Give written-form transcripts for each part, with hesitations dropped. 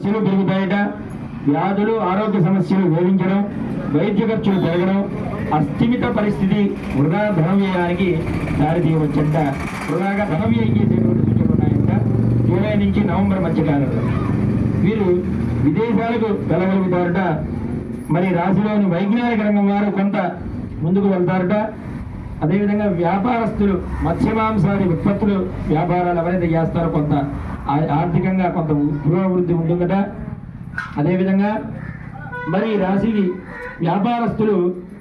సమస్యలు పెరుగుతాయట, వ్యాధులు ఆరోగ్య సమస్యలు వేధించడం, వైద్య ఖర్చులు పెరగడం, అస్థిమిత పరిస్థితి, వృధా ధన వ్యయానికి దారితీయవచ్చంట. వృధాగా ధన వ్యయం చేసేటువంటి సూచనలు ఉన్నాయంట జూలై నుంచి నవంబర్ మధ్యకాలంలో. వీరు విదేశాలకు వెళ్ళగలుగుతారట. మరి రాశిలోని వైజ్ఞానిక రంగం వారు కొంత ముందుకు వెళ్తారట. అదేవిధంగా వ్యాపారస్తులు మత్స్యమాంసాది ఉత్పత్తులు వ్యాపారాలు ఎవరైతే చేస్తారో కొంత ఆర్థికంగా కొంత పురోభివృద్ధి ఉంటుందట. అదేవిధంగా మరి రాశికి వ్యాపారస్తులు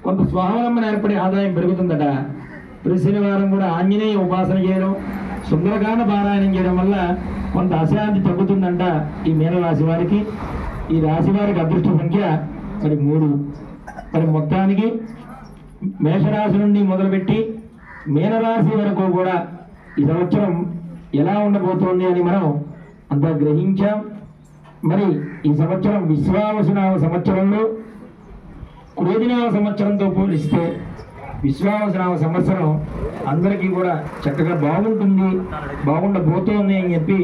కొంత స్వావలంబన ఏర్పడి ఆదాయం పెరుగుతుందట. ప్రతి శనివారం కూడా ఆంజనేయ ఉపాసన చేయడం, సుందరకాండ పారాయణం చేయడం వల్ల కొంత అశాంతి తగ్గుతుందంట ఈ మీనరాశి వారికి. ఈ రాశి వారికి అదృష్ట సంఖ్య మరి 3. మరి మొత్తానికి మేషరాశి నుండి మొదలుపెట్టి మీనరాశి వరకు కూడా ఈ సంవత్సరం ఎలా ఉండబోతోంది అని మనం అంతా గ్రహించాం. మరి ఈ సంవత్సరం విశ్వావసునామ సంవత్సరంలో క్రోధినామ సంవత్సరంతో పోలిస్తే విశ్వావసునామ సంవత్సరం అందరికీ కూడా చక్కగా బాగుండబోతోంది అని చెప్పి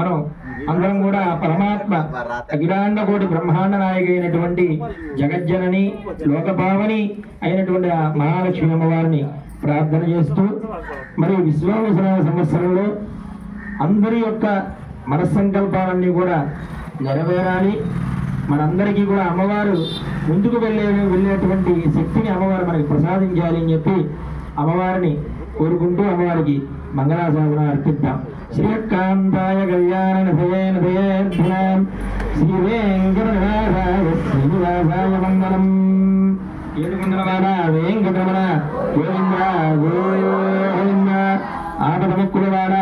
మనం అందరం కూడా పరమాత్మ అఖిలాండ కోటి బ్రహ్మాండ నాయక అయినటువంటి జగజ్జనని లోకభావని అయినటువంటి ఆ మహాలక్ష్మి అమ్మవారిని ప్రార్థన చేస్తూ మరి విశ్వావసునామ సంవత్సరంలో అందరి యొక్క మనస్సంకల్పాలన్నీ కూడా నెరవేరాలి. మనందరికీ కూడా అమ్మవారు ముందుకు వెళ్ళేటువంటి శక్తిని అమ్మవారు మనకి ప్రసాదించాలి అని చెప్పి అమ్మవారిని కోరుకుంటూ అమ్మవారికి మంగళాశాసన అర్పిద్దాం. శ్రీకాంతాయ కళ్యాణ నిధయేర్ధనం శ్రీ వెంకటనాథాయ శ్రీనివాసాయ మంగళం. ఏడుకొండలవాడ వెంకటరమణ గోవింద గోవింద. ఆపదముక్కులవాడ